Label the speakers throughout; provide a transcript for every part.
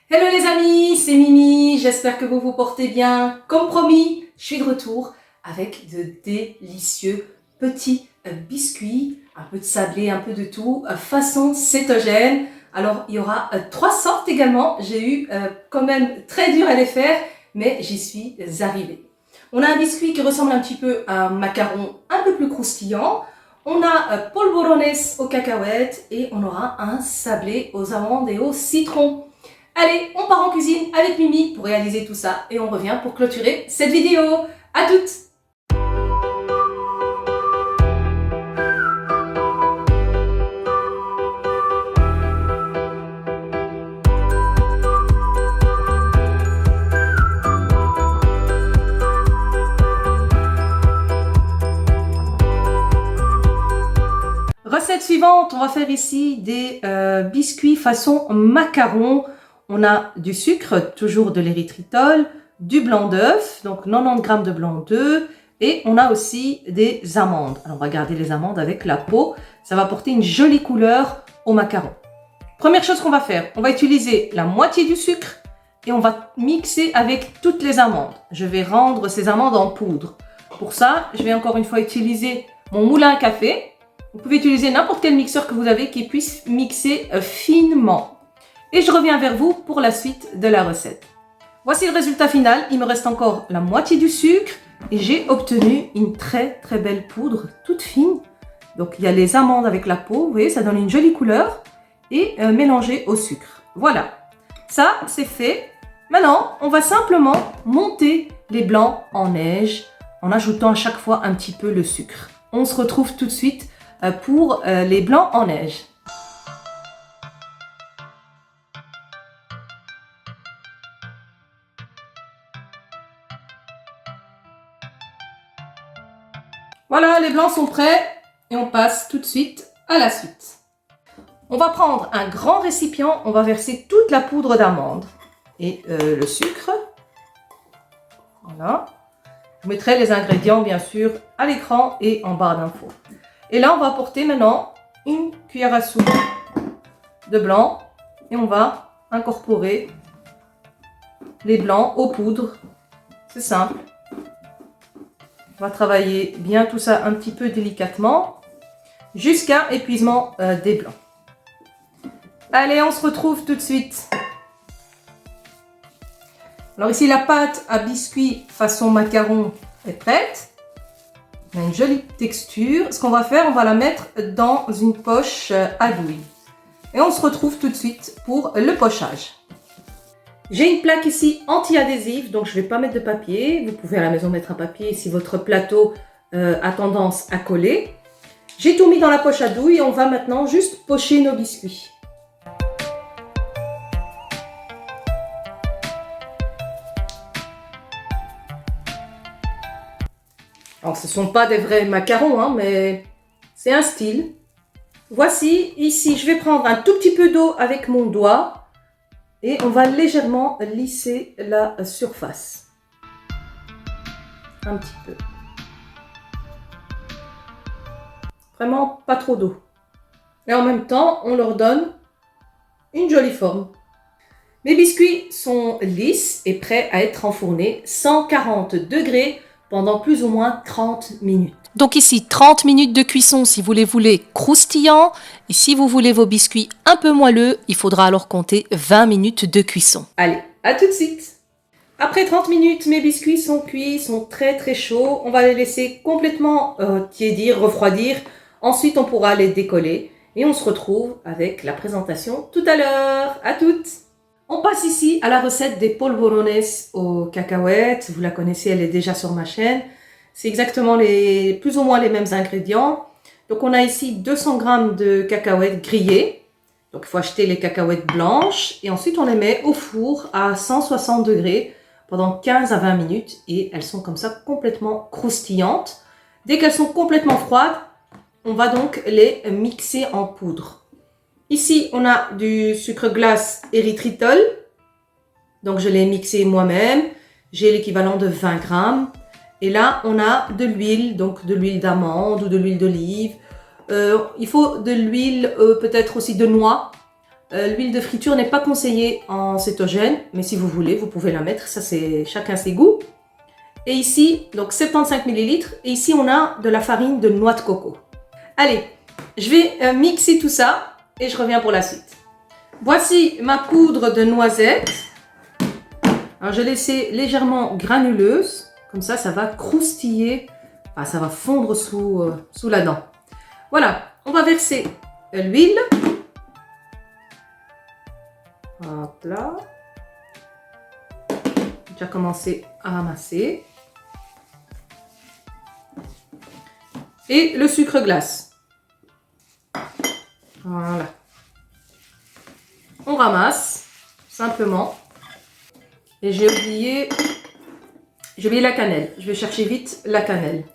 Speaker 1: Hello les amis, c'est Mimi, j'espère que vous vous portez bien. Comme promis, je suis de retour avec de délicieux petits biscuits, un peu de sablé, un peu de tout, façon cétogène. Alors il y aura 3 sortes également, j'ai eu quand même très dur à les faire, mais j'y suis arrivée. On a un biscuit qui ressemble un petit peu à un macaron un peu plus croustillant. On a polvorones aux cacahuètes et on aura un sablé aux amandes et au citron. Allez, on part en cuisine avec Mimi pour réaliser tout ça et on revient pour clôturer cette vidéo. À toutes! Recette suivante, on va faire ici des biscuits façon macaron. On a du sucre, toujours de l'érythritol, du blanc d'œuf, donc 90 g de blanc d'œuf, et on a aussi des amandes. Alors on va garder les amandes avec la peau, ça va apporter une jolie couleur au macaron. Première chose qu'on va faire, on va utiliser la moitié du sucre et on va mixer avec toutes les amandes. Je vais rendre ces amandes en poudre. Pour ça, je vais encore une fois utiliser mon moulin à café. Vous pouvez utiliser n'importe quel mixeur que vous avez qui puisse mixer finement. Et je reviens vers vous pour la suite de la recette. Voici le résultat final. Il me reste encore la moitié du sucre et j'ai obtenu une très belle poudre toute fine. Donc il y a les amandes avec la peau, vous voyez, ça donne une jolie couleur et mélangé au sucre. Voilà, ça c'est fait. Maintenant, on va simplement monter les blancs en neige en ajoutant à chaque fois un petit peu le sucre. On se retrouve tout de suite pour les blancs en neige. Voilà, les blancs sont prêts et on passe tout de suite à la suite. On va prendre un grand récipient, on va verser toute la poudre d'amande et le sucre. Voilà. Je mettrai les ingrédients bien sûr à l'écran et en barre d'infos. Et là, on va apporter maintenant une cuillère à soupe de blanc et on va incorporer les blancs aux poudres. C'est simple. On va travailler bien tout ça un petit peu délicatement jusqu'à épuisement des blancs. Allez, on se retrouve tout de suite. Alors ici, la pâte à biscuit façon macaron est prête. On a une jolie texture. Ce qu'on va faire, on va la mettre dans une poche à douille. Et on se retrouve tout de suite pour le pochage. J'ai une plaque ici anti-adhésive, donc je ne vais pas mettre de papier. Vous pouvez à la maison mettre un papier si votre plateau a tendance à coller. J'ai tout mis dans la poche à douille et on va maintenant juste pocher nos biscuits. Alors ce ne sont pas des vrais macarons, hein, mais c'est un style. Voici, ici je vais prendre un tout petit peu d'eau avec mon doigt. Et on va légèrement lisser la surface. Un petit peu. Vraiment pas trop d'eau. Et en même temps, on leur donne une jolie forme. Mes biscuits sont lisses et prêts à être enfournés 140 degrés pendant plus ou moins 30 minutes.
Speaker 2: Donc ici, 30 minutes de cuisson si vous les voulez croustillants. Et si vous voulez vos biscuits un peu moelleux, il faudra alors compter 20 minutes de cuisson.
Speaker 1: Allez, à tout de suite. Après 30 minutes, mes biscuits sont cuits, sont très chauds. On va les laisser complètement tiédir, refroidir. Ensuite, on pourra les décoller. Et on se retrouve avec la présentation tout à l'heure. À toutes. On passe ici à la recette des polvorones aux cacahuètes. Vous la connaissez, elle est déjà sur ma chaîne. C'est exactement plus ou moins les mêmes ingrédients. Donc on a ici 200 g de cacahuètes grillées. Donc il faut acheter les cacahuètes blanches. Et ensuite on les met au four à 160 degrés pendant 15 à 20 minutes. Et elles sont comme ça complètement croustillantes. Dès qu'elles sont complètement froides, on va donc les mixer en poudre. Ici on a du sucre glace érythritol. Donc je l'ai mixé moi-même. J'ai l'équivalent de 20 g. Et là, on a de l'huile, donc de l'huile d'amande ou de l'huile d'olive. Il faut de l'huile, peut-être aussi de noix. L'huile de friture n'est pas conseillée en cétogène, mais si vous voulez, vous pouvez la mettre. Ça, c'est chacun ses goûts. Et ici, donc 75 ml. Et ici, on a de la farine de noix de coco. Allez, je vais mixer tout ça et je reviens pour la suite. Voici ma poudre de noisettes. Alors, je l'ai laissée légèrement granuleuse. Comme ça, ça va croustiller. Enfin, ça va fondre sous la dent. Voilà, on va verser l'huile. Hop là. J'ai déjà commencé à ramasser. Et le sucre glace. Voilà. On ramasse simplement. Et j'ai oublié la cannelle. Je vais chercher vite la cannelle.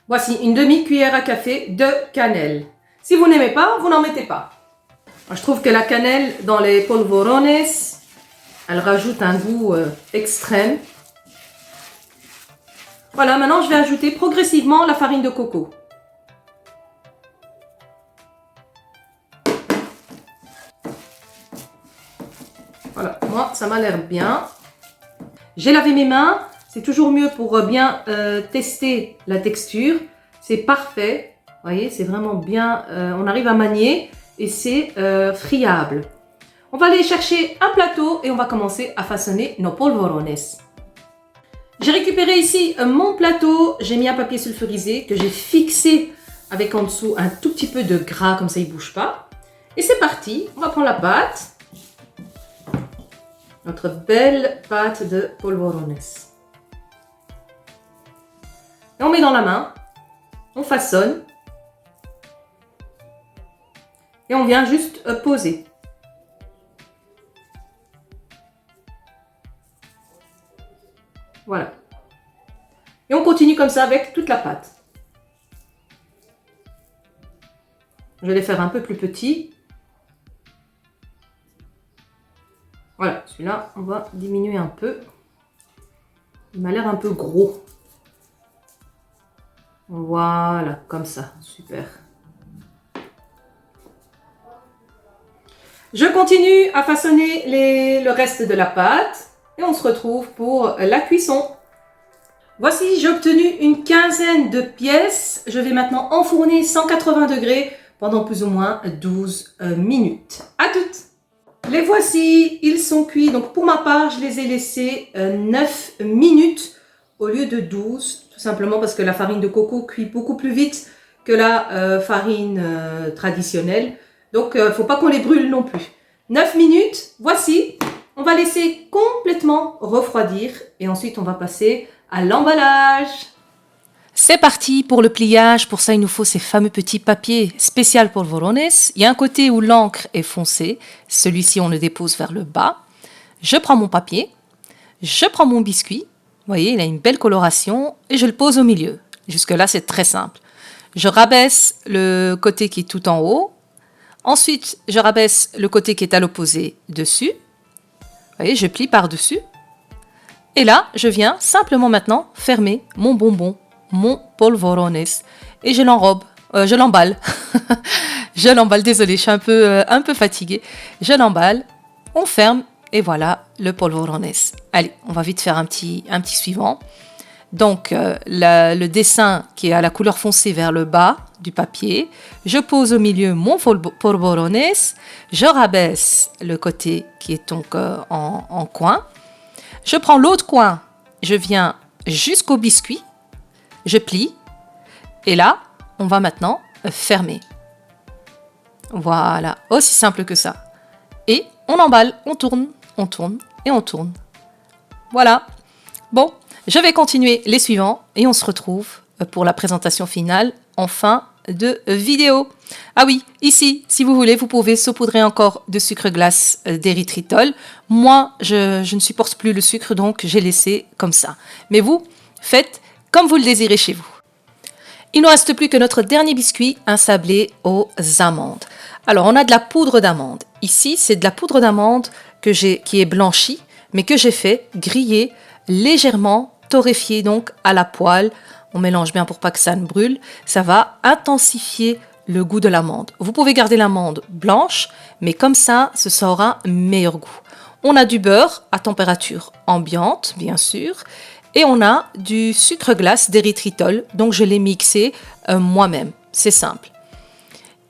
Speaker 1: Voici une demi-cuillère à café de cannelle. Si vous n'aimez pas, vous n'en mettez pas. Moi, je trouve que la cannelle dans les polvorones, elle rajoute un goût extrême. Voilà, maintenant je vais ajouter progressivement la farine de coco. Voilà, moi ça m'a l'air bien. J'ai lavé mes mains, c'est toujours mieux pour bien tester la texture. C'est parfait, vous voyez, c'est vraiment bien, on arrive à manier et c'est friable. On va aller chercher un plateau et on va commencer à façonner nos polvorones. J'ai récupéré ici mon plateau, j'ai mis un papier sulfurisé que j'ai fixé avec en dessous un tout petit peu de gras, comme ça il ne bouge pas. Et c'est parti, on va prendre la pâte, notre belle pâte de polvorones. Et on met dans la main, on façonne et on vient juste poser. Voilà. Et on continue comme ça avec toute la pâte. Je vais les faire un peu plus petits. Voilà, celui-là, on va diminuer un peu. Il m'a l'air un peu gros. Voilà, comme ça, super. Je continue à façonner le reste de la pâte. Et on se retrouve pour la cuisson. Voici, j'ai obtenu une quinzaine de pièces. Je vais maintenant enfourner 180 degrés pendant plus ou moins 12 minutes. À toutes! Les voici, ils sont cuits. Donc pour ma part, je les ai laissés 9 minutes au lieu de 12. Tout simplement parce que la farine de coco cuit beaucoup plus vite que la farine traditionnelle. Donc il ne faut pas qu'on les brûle non plus. 9 minutes, voici. On va laisser complètement refroidir et ensuite on va passer à l'emballage.
Speaker 2: C'est parti pour le pliage. Pour ça, il nous faut ces fameux petits papiers spéciaux polvorones. Il y a un côté où l'encre est foncée. Celui-ci, on le dépose vers le bas. Je prends mon papier. Je prends mon biscuit. Vous voyez, il a une belle coloration et je le pose au milieu. Jusque-là, c'est très simple. Je rabaisse le côté qui est tout en haut. Ensuite, je rabaisse le côté qui est à l'opposé dessus. Vous voyez, je plie par-dessus. Et là, je viens simplement maintenant fermer mon bonbon, mon polvorones. Et je l'enrobe, je l'emballe. Je l'emballe, désolée, je suis un peu fatiguée. Je l'emballe, on ferme et voilà le polvorones. Allez, on va vite faire un petit suivant. Donc, le dessin qui est à la couleur foncée vers le bas du papier. Je pose au milieu mon polvorones. Je rabaisse le côté qui est donc en coin. Je prends l'autre coin. Je viens jusqu'au biscuit. Je plie. Et là, on va maintenant fermer. Voilà, aussi simple que ça. Et on emballe, on tourne et on tourne. Voilà. Bon, je vais continuer les suivants et on se retrouve pour la présentation finale en fin de vidéo. Ah oui, ici, si vous voulez, vous pouvez saupoudrer encore de sucre glace d'érythritol. Moi, je ne supporte plus le sucre, donc j'ai laissé comme ça. Mais vous, faites comme vous le désirez chez vous. Il ne nous reste plus que notre dernier biscuit, un sablé aux amandes. Alors, on a de la poudre d'amande. Ici, c'est de la poudre d'amande qui est blanchie, mais que j'ai fait griller légèrement, torréfiée donc à la poêle. On mélange bien pour pas que ça ne brûle. Ça va intensifier le goût de l'amande. Vous pouvez garder l'amande blanche, mais comme ça aura meilleur goût. On a du beurre à température ambiante, bien sûr, et on a du sucre glace d'érythritol, donc je l'ai mixé moi-même. C'est simple.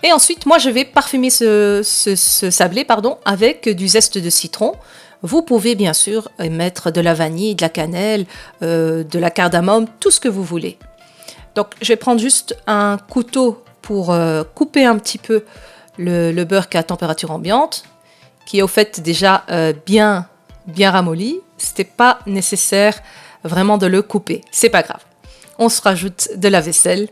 Speaker 2: Et ensuite, moi, je vais parfumer ce sablé avec du zeste de citron. Vous pouvez bien sûr mettre de la vanille, de la cannelle, de la cardamome, tout ce que vous voulez. Donc, je vais prendre juste un couteau pour couper un petit peu le beurre qui est à température ambiante, qui est au fait déjà bien ramolli. C'était pas nécessaire vraiment de le couper. C'est pas grave. On se rajoute de la vaisselle.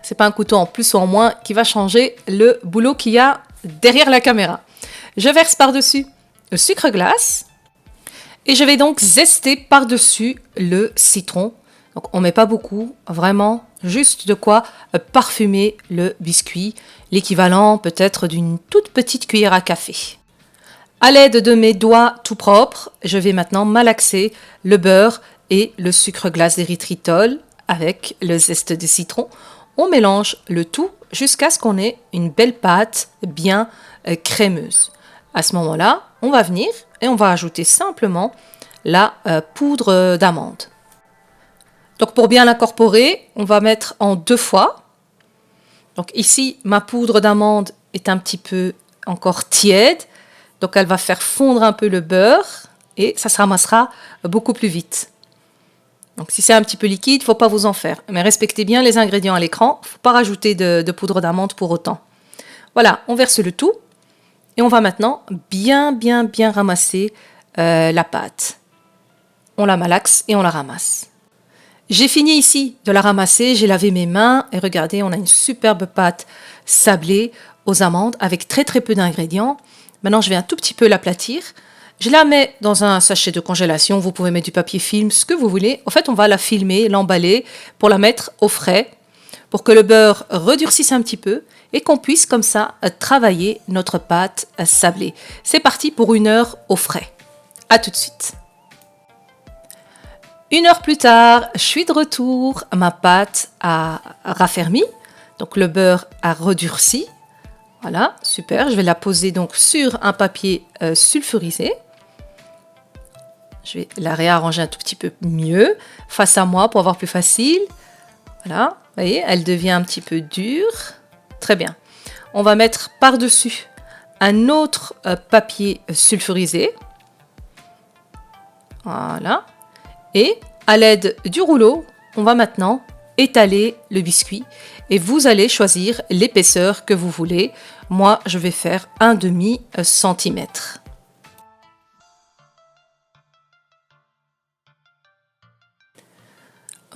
Speaker 2: C'est pas un couteau en plus ou en moins qui va changer le boulot qu'il y a derrière la caméra. Je verse par-dessus le sucre glace et je vais donc zester par-dessus le citron. Donc on met pas beaucoup, vraiment juste de quoi parfumer le biscuit, l'équivalent peut-être d'une toute petite cuillère à café. À l'aide de mes doigts tout propres, je vais maintenant malaxer le beurre et le sucre glace d'érythritol avec le zeste de citron. On mélange le tout jusqu'à ce qu'on ait une belle pâte bien crémeuse. À ce moment-là, on va venir et on va ajouter simplement la poudre d'amande. Donc pour bien l'incorporer, on va mettre en 2 fois. Donc ici, ma poudre d'amande est un petit peu encore tiède. Donc elle va faire fondre un peu le beurre et ça se ramassera beaucoup plus vite. Donc si c'est un petit peu liquide, il ne faut pas vous en faire. Mais respectez bien les ingrédients à l'écran. Il ne faut pas rajouter de poudre d'amande pour autant. Voilà, on verse le tout. Et on va maintenant bien ramasser la pâte. On la malaxe et on la ramasse. J'ai fini ici de la ramasser. J'ai lavé mes mains. Et regardez, on a une superbe pâte sablée aux amandes avec très peu d'ingrédients. Maintenant, je vais un tout petit peu l'aplatir. Je la mets dans un sachet de congélation. Vous pouvez mettre du papier film, ce que vous voulez. En fait, on va la filmer, l'emballer pour la mettre au frais, pour que le beurre redurcisse un petit peu et qu'on puisse comme ça travailler notre pâte sablée. C'est parti pour 1 heure au frais. À tout de suite. 1 heure plus tard, je suis de retour. Ma pâte a raffermi, donc le beurre a redurci. Voilà, super. Je vais la poser donc sur un papier sulfurisé. Je vais la réarranger un tout petit peu mieux face à moi pour avoir plus facile. Voilà, vous voyez, elle devient un petit peu dure. Très bien. On va mettre par-dessus un autre papier sulfurisé. Voilà. Et à l'aide du rouleau, on va maintenant étaler le biscuit et vous allez choisir l'épaisseur que vous voulez. Moi, je vais faire 1/2 centimètre.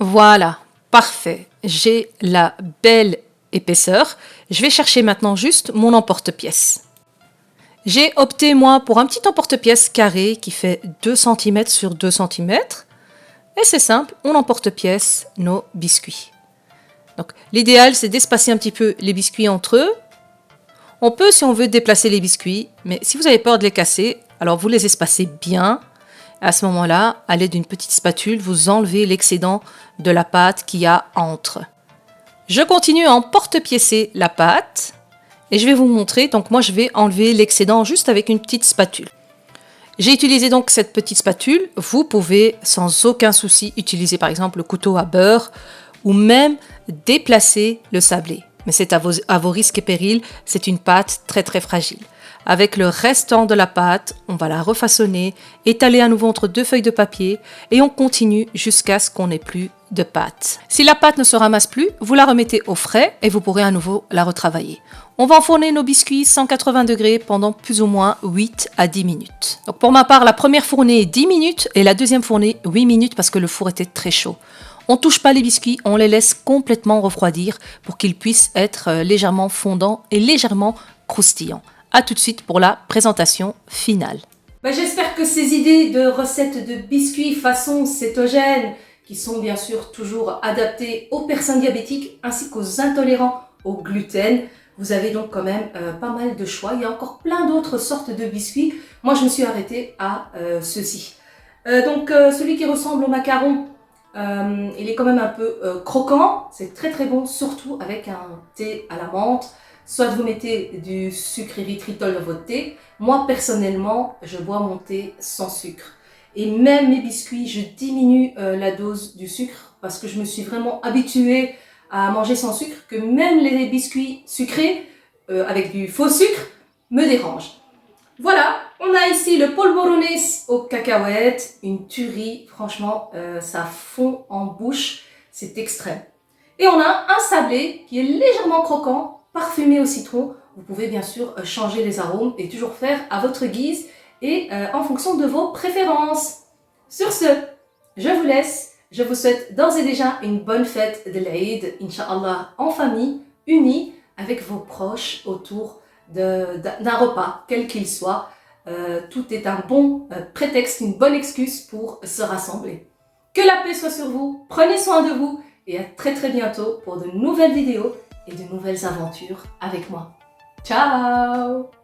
Speaker 2: Voilà, parfait. J'ai la belle épaisseur. Je vais chercher maintenant juste mon emporte-pièce. J'ai opté, moi, pour un petit emporte-pièce carré qui fait 2 cm sur 2 cm. Et c'est simple, on emporte-pièce nos biscuits. Donc, l'idéal, c'est d'espacer un petit peu les biscuits entre eux. On peut, si on veut, déplacer les biscuits, mais si vous avez peur de les casser, alors vous les espacez bien. À ce moment-là, à l'aide d'une petite spatule, vous enlevez l'excédent de la pâte qu'il y a entre. Je continue à emporte-piécer la pâte et je vais vous montrer. Donc moi, je vais enlever l'excédent juste avec une petite spatule. J'ai utilisé donc cette petite spatule. Vous pouvez sans aucun souci utiliser par exemple le couteau à beurre ou même déplacer le sablé. Mais c'est à vos risques et périls, c'est une pâte très fragile. Avec le restant de la pâte, on va la refaçonner, étaler à nouveau entre 2 feuilles de papier et on continue jusqu'à ce qu'on n'ait plus de pâte. Si la pâte ne se ramasse plus, vous la remettez au frais et vous pourrez à nouveau la retravailler. On va enfourner nos biscuits 180 degrés pendant plus ou moins 8 à 10 minutes. Donc pour ma part, la première fournée 10 minutes et la deuxième fournée 8 minutes parce que le four était très chaud. On ne touche pas les biscuits, on les laisse complètement refroidir pour qu'ils puissent être légèrement fondants et légèrement croustillants. A tout de suite pour la présentation finale.
Speaker 1: J'espère que ces idées de recettes de biscuits façon cétogène, qui sont bien sûr toujours adaptées aux personnes diabétiques ainsi qu'aux intolérants au gluten, vous avez donc quand même pas mal de choix. Il y a encore plein d'autres sortes de biscuits. Moi, je me suis arrêtée à ceux-ci. Donc, celui qui ressemble au macaron, Il est quand même un peu croquant. C'est très très bon, surtout avec un thé à la menthe. Soit vous mettez du sucre érythritol dans votre thé. Moi, personnellement, je bois mon thé sans sucre. Et même mes biscuits, je diminue la dose du sucre parce que je me suis vraiment habituée à manger sans sucre, que même les biscuits sucrés avec du faux sucre me dérangent. Voilà, on a ici le polvorones aux cacahuètes, une tuerie, franchement, ça fond en bouche, c'est extrême. Et on a un sablé qui est légèrement croquant, parfumé au citron. Vous pouvez bien sûr changer les arômes et toujours faire à votre guise et en fonction de vos préférences. Sur ce, je vous laisse. Je vous souhaite d'ores et déjà une bonne fête de l'Aïd, Inch'Allah, en famille, unie, avec vos proches autour d'un repas, quel qu'il soit. Tout est un bon prétexte, une bonne excuse pour se rassembler. Que la paix soit sur vous, prenez soin de vous et à très très bientôt pour de nouvelles vidéos et de nouvelles aventures avec moi. Ciao!